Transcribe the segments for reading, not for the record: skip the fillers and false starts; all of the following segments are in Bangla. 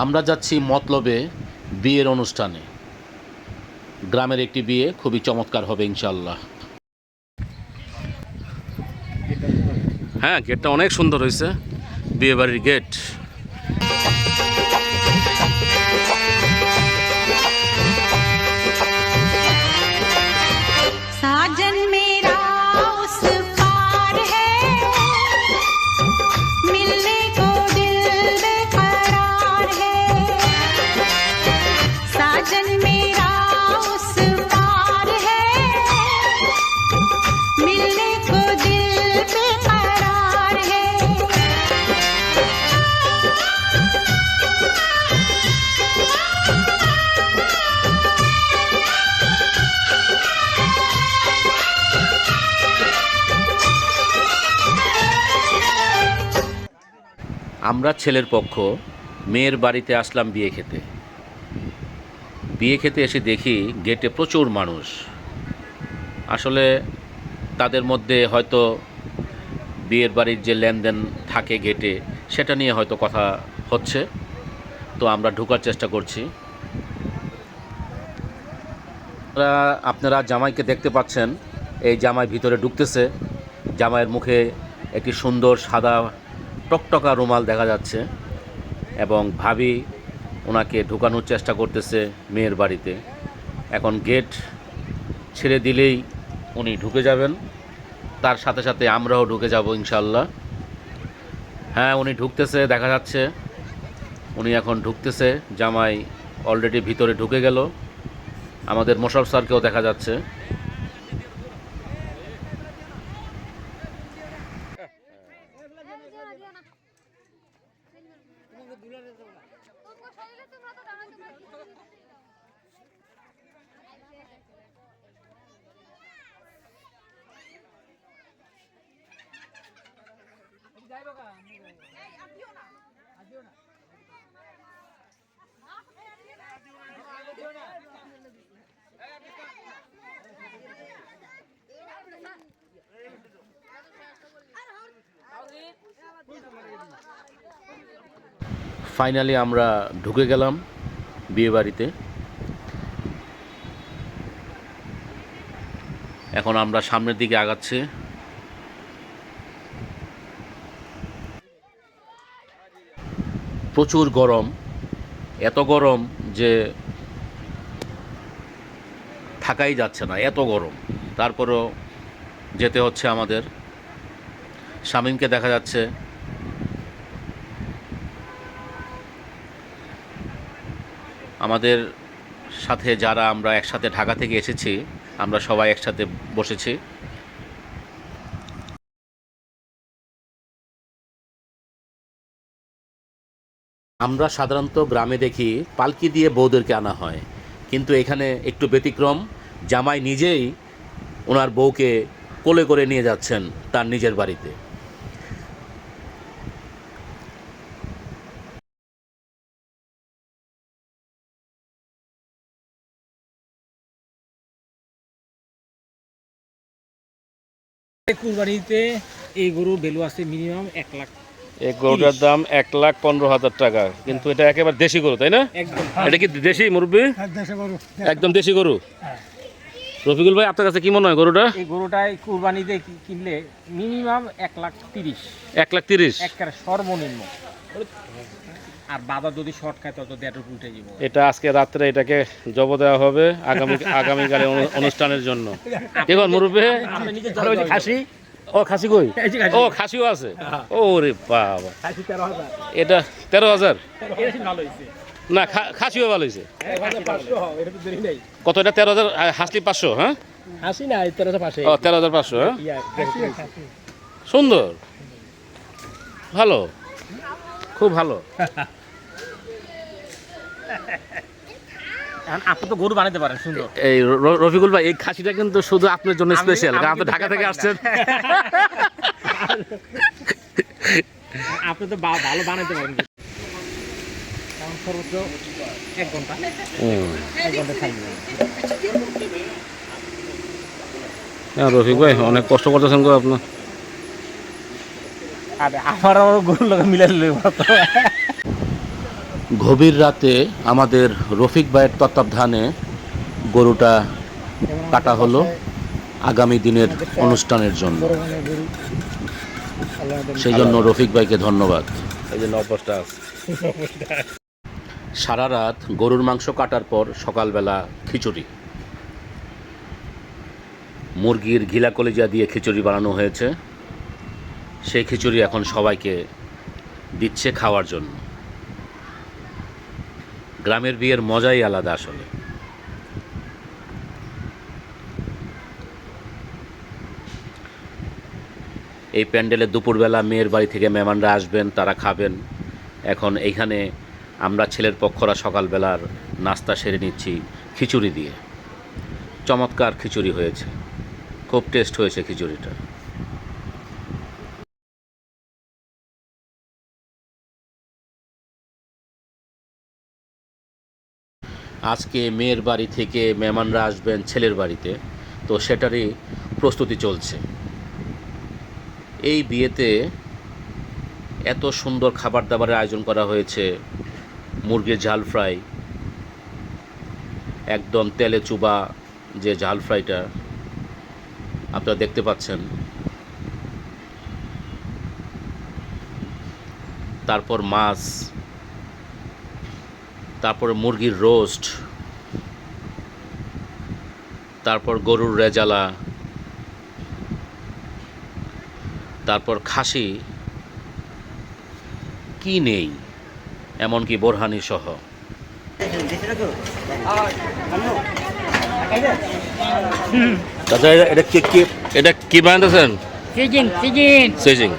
আমরা যাচ্ছি মতলবে বিয়ের অনুষ্ঠানে। গ্রামের একটি বিয়ে, খুবই চমৎকার হবে ইনশাল্লাহ। হ্যাঁ, গেটটা অনেক সুন্দর হয়েছে, বিয়ে বাড়ির গেট। साजन मेरा उस पार है, मिलने को दिल बेकरार है। साजन मेरा उस पार है, मिलने को दिल बेकरार है। আমরা ছেলের পক্ষ মেয়ের বাড়িতে আসলাম বিয়ে খেতে। বিয়ে খেতে এসে দেখি গেটে প্রচুর মানুষ। আসলে তাদের মধ্যে হয়তো বিয়ের বাড়ির যে লেনদেন থাকে গেটে, সেটা নিয়ে হয়তো কথা হচ্ছে। তো আমরা ঢোকার চেষ্টা করছি। আপনারা জামাইকে দেখতে পাচ্ছেন, এই জামাই ভিতরে ঢুকতেছে। জামাইয়ের মুখে একটি সুন্দর সাদা টকটকা রুমাল দেখা যাচ্ছে এবং ভাবি ওনাকে ঢুকানোর চেষ্টা করতেছে মেয়ের বাড়িতে। এখন গেট ছেড়ে দিলেই উনি ঢুকে যাবেন, তার সাথে সাথে আমরাও ঢুকে যাব ইনশাল্লাহ। হ্যাঁ, উনি ঢুকতেছে, দেখা যাচ্ছে উনি এখন ঢুকতেছে। জামাই অলরেডি ভিতরে ঢুকে গেল। আমাদের মোশারফ স্যারকেও দেখা যাচ্ছে। ফাইনালি আমরা ঢুকে গেলাম বিয়ে বাড়িতে। এখন আমরা সামনের দিকে আগাচ্ছি। প্রচুর গরম, এত গরম যে থাকাই যাচ্ছে না, এত গরম। তারপরেও যেতে হচ্ছে আমাদের। শামীমকে দেখা যাচ্ছে। আমাদের সাথে যারা আমরা একসাথে ঢাকা থেকে এসেছি, আমরা সবাই একসাথে বসেছি। আমরা সাধারণত গ্রামে দেখি পালকি দিয়ে বউদেরকে আনা হয়, কিন্তু এখানে একটু ব্যতিক্রম। জামাই নিজেই ওনার বউকে কোলে করে নিয়ে যাচ্ছেন তার নিজের বাড়িতে। কুরবানিতে এই গরুর ভ্যালু আছে মিনিমাম 1 লাখ। এই গরুটার দাম 1,15,000 টাকা, কিন্তু এটা একেবারে দেশি গরু, তাই না? একদম। এটা কি দেশি মুরব্বি? একদম দেশি গরু। রফিকুল ভাই, আপনার কাছে কি মনে হয় গরুটা? এই গরুটাই কুরবানিতে কিনলে মিনিমাম 1,30,000। 1,30,000 একেবারে সর্বনিম্ন। আর বাবা যদি শর্ট খায় তত 1.5 উঠে যাব। এটা আজকে রাত্রে এটাকে জব দেওয়া হবে আগামীকালে অনুষ্ঠানের জন্য। দেখুন মুরব্বি, খাসি, ও খাসি কই? ও খাসিও আছে। ওরে বাবা, এটা 13,000। না, খাসিও ভালো হয়েছে। কত এটা? 13,000। হাসলি 500? হ্যাঁ, হাসি না, 13,500। ও 13,500। হ্যাঁ, সুন্দর, ভালো, খুব ভালো। আপনি তো গরু বানাতে পারেন সুন্দর। এই রফিকুল ভাই, এই খাসিটা কিন্তু শুধু আপনার জন্য স্পেশাল, কারণ আপনি ঢাকা থেকে আসছেন। আপনি তো ভালো বানাতে পারেন। সর্বোচ্চ 1 ঘন্টা। 1 ঘন্টা থাকবে। হ্যাঁ রফিক ভাই, অনেক কষ্ট করতেছেন গো আপনার। আরে আমার গরুর লোক মিলে গভীর রাতে আমাদের রফিক ভাইয়ের তত্ত্বাবধানে গরুটা কাটা হলো আগামী দিনের অনুষ্ঠানের জন্য। সেই জন্য রফিক ভাইকে ধন্যবাদ। এই যে নবসটা আছে। সারা রাত গরুর মাংস কাটার পর সকালবেলা খিচুড়ি, মুরগির ঘিলা কলিজা দিয়ে খিচুড়ি বানানো হয়েছে। সেই খিচুড়ি এখন সবাইকে দিচ্ছে খাওয়ার জন্য। গ্রামের বিয়ের মজাই আলাদা আসলে। এই প্যান্ডেলে দুপুরবেলা মেয়ের বাড়ি থেকে মেহমানরা আসবেন, তারা খাবেন। এখন এইখানে আমরা ছেলের পক্ষরা সকালবেলার নাস্তা সেরে নিচ্ছি খিচুড়ি দিয়ে। চমৎকার খিচুড়ি হয়েছে, খুব টেস্ট হয়েছে খিচুড়িটা। আজকে মেয়ের বাড়ি থেকে মেহমানরা আসবেন ছেলের বাড়িতে, তো সেটারই প্রস্তুতি চলছে। এই বিয়েতে এত সুন্দর খাবার দাবারের আয়োজন করা হয়েছে। মুরগির ঝাল ফ্রাই, একদম তেলে চুবা যে ঝাল ফ্রাইটা আপনারা দেখতে পাচ্ছেন। তারপর মাছ, তারপর মুরগির রোস্ট, তারপর গরুর রেজালা, তারপর খাসি, কি নেই, এমনকি বোরহানি সহ। দাদা এটা কি বানাতেছেন? সিজিং।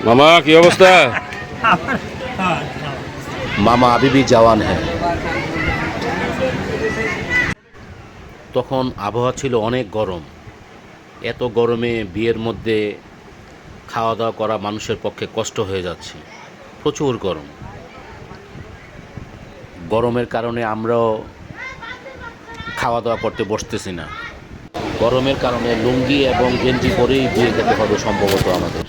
মামা কি অবস্থা? মামা अभी भी जवान है। তখন আবহাওয়া ছিল অনেক গরম। এত গরমে বিয়ের মধ্যে খাওয়া দাওয়া করা মানুষের পক্ষে কষ্ট হয়ে যাচ্ছে, প্রচুর গরম। গরমের কারণে আমরাও খাওয়া দাওয়া করতে বসতেছি না। গরমের কারণে লুঙ্গি এবং গেঞ্জি পরেই বিয়ে খেতে হবে সম্ভবত আমাদের।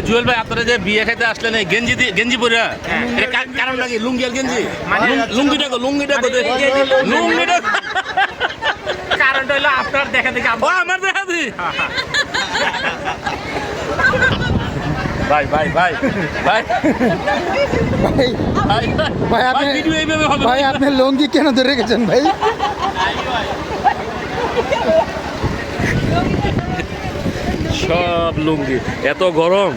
জুয়েল ভাই, আপনারা যে বিয়ে খেতে আসলেন এই গেঞ্জি পরে, কারণ নাকি লুঙ্গি আর গেঞ্জি? লুঙ্গিটা কারণটা হলো আপনার দেখা দেখি আমার দেখা দি। ভাই ভাই ভাই ভাই ভাই আপনি ভিডিও এইভাবে হবে? ভাই আপনি লুঙ্গি কেন ধরে রেখেছেন ভাই? সব লুঙ্গি, এত গরম।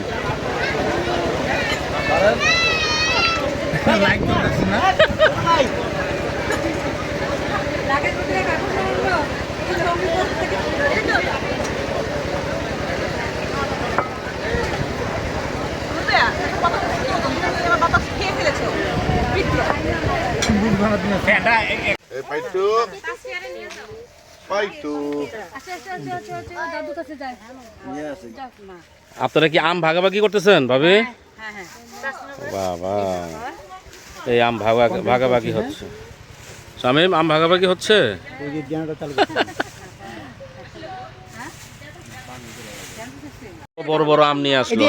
আপনারা কি আম ভাগাভাগি করতেছেন ভাবি? বাবা, এই আম ভাগাভাগি হচ্ছে। শামীম, আম ভাগাভাগি হচ্ছে? বড় বড় আম নিয়ে আসলো।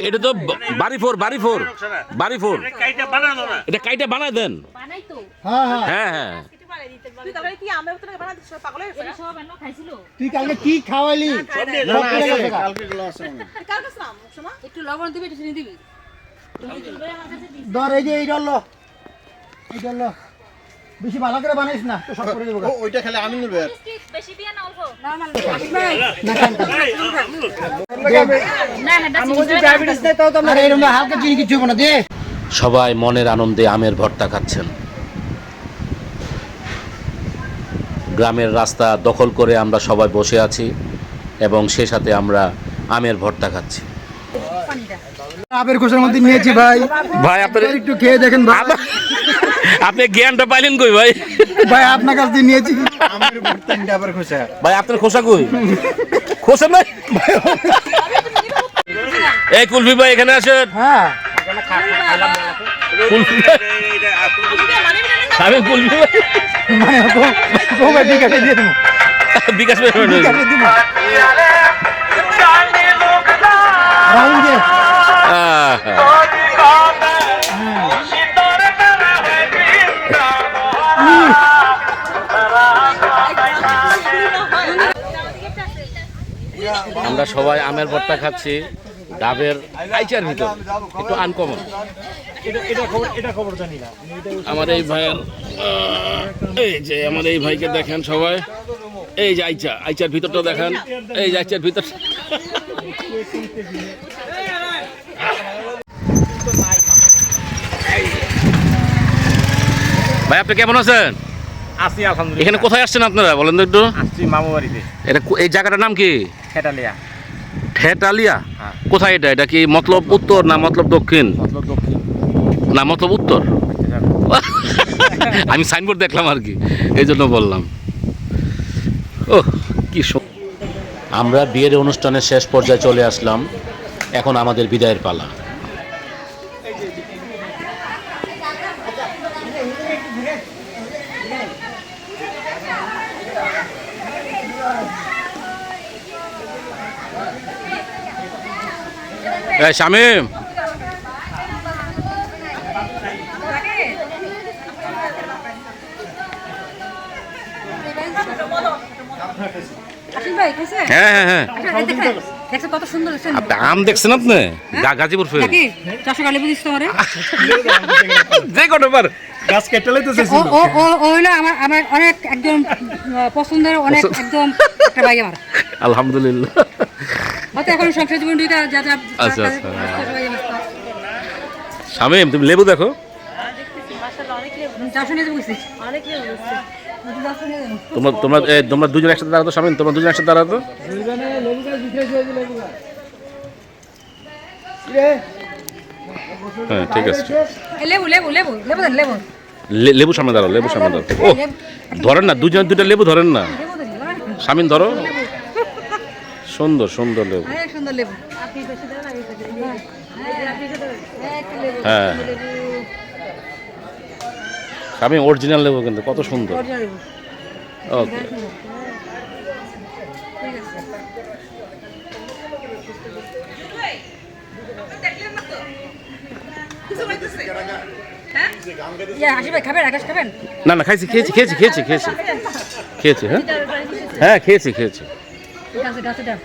এটা তো বাড়ি ফোর। এটা কাইটা বানায় দেন। হ্যাঁ হ্যাঁ। তুই কালকে কি খাওয়াইলি? একটু লবণ দিবি, একটু চিনি দিবি। ধর এই যে এই ডল বেশি ভালো করে বানাইস না তো সব করে দেবো। ওইটা খেলে আমি নেব। বেশি দিয়ে না অল্প। হালকা চিনি কিছু হবে না দে। সবাই মনের আনন্দে আমের ভর্তা খাচ্ছেন। গ্রামের রাস্তা দখল করে আমরা সবাই বসে আছি এবং সে সাথে আমরা আমের ভর্তা খাচ্ছি। আমের খোসার মধ্যে নিয়েছি ভাই। ভাই আপনার একটু খেয়ে দেখেন ভাই। আপনি জ্ঞানটা পাইলেন কই ভাই? ভাই আপনার কাছ দিয়ে নিয়েছি। আমের ভর্তা আবার খোসা। ভাই আপনার খোসা কই? খোসা নাই। এই কুলফি ভাই এখানে আসেন। হ্যাঁ কুলফি ভাই, আমি কুলফি ভাই মানে বউ বিকাশে দিয়ে দেবো, বিকাশ ভাই বিকাশে দিব রাহুল যে আমরা সবাই আমের ভর্তা খাচ্ছি ডাবের আইচার ভিতর, একটু আনকমন। আমার এই ভাইয়ের এই যে আমার এই ভাইকে দেখেন সবাই, এই যে আইচার ভিতরটা দেখেন, এই যে আইচার ভিতর। ভাই আপনি কেমন আছেন? আসি আলহামদুলিল্লাহ। এখানে কোথায় আসছেন আপনারা বলেন তো একটু? আসছি মামু বাড়িতে এটা এই জায়গাটার নাম কি? খেটালিয়া। ঠেটালিয়া? হ্যাঁ। কোথায় এটা? এটা কি মতলব উত্তর না মতলব দক্ষিণ মতলব দক্ষিণ। না মতলব উত্তর? আমি সাইনবোর্ড দেখলাম আর কি, এই জন্য বললাম। ও কি আমরা বিয়ের অনুষ্ঠানের শেষ পর্যায়ে চলে আসলাম, এখন আমাদের বিদায়ের পালা। এই শামিম, আসিফ ভাই কইছে হ্যাঁ হ্যাঁ হ্যাঁ, দেখছো কত সুন্দর হয়েছে আপনি আম দেখছেন আপনি? গাজীপুর ফের নাকি 400 টাকা লেবু দিছ তোমারে যে কোনোবার গাছ কেটে লইতেছে ও ও ও ও হইলো আমার আমার অনেক একদম পছন্দের অনেক একদম একটা ভাই আমার। আলহামদুলিল্লাহ। হয়তো এখন সংসার জীবন দুইটা যা যা আচ্ছা, আচ্ছা। শামিম তুমি লেবু দেখো। চারশো নিয়ে বুঝছি অনেক নিয়ে বুঝছি তোমরা তোমরা তোমরা দুজন একসাথে দাঁড়াতো শামিম, তোমরা দুজন একসাথে দাঁড়াতো। হ্যাঁ ঠিক আছে। লেবু লেবু লেবু লেবু দেন লেবু লেবু সামনে দাঁড়াও, লেবু সামনে দাঁড়াও। ও ধরেন না, দুজন দুইটা লেবু ধরেন না। লেবু দেন শামিম ধরো, সুন্দর সুন্দর লেবু। অনেক সুন্দর লেবু আপনি বেশি দেন আমি বেশি দেন লেবু হ্যাঁ শামিম অরিজিনাল লেবু কিন্তু কত সুন্দর। অরিজিনাল লেবু ওকে ঠিক আছে ইয়া আসিফ ভাই খাবেন আকাশ খাবেন না না খাইছি, খেয়েছি খেয়েছি খেয়েছি খেয়েছি খেয়েছি হ্যাঁ হ্যাঁ খেয়েছি খেয়েছি। ঠিক আছে গাছে দাও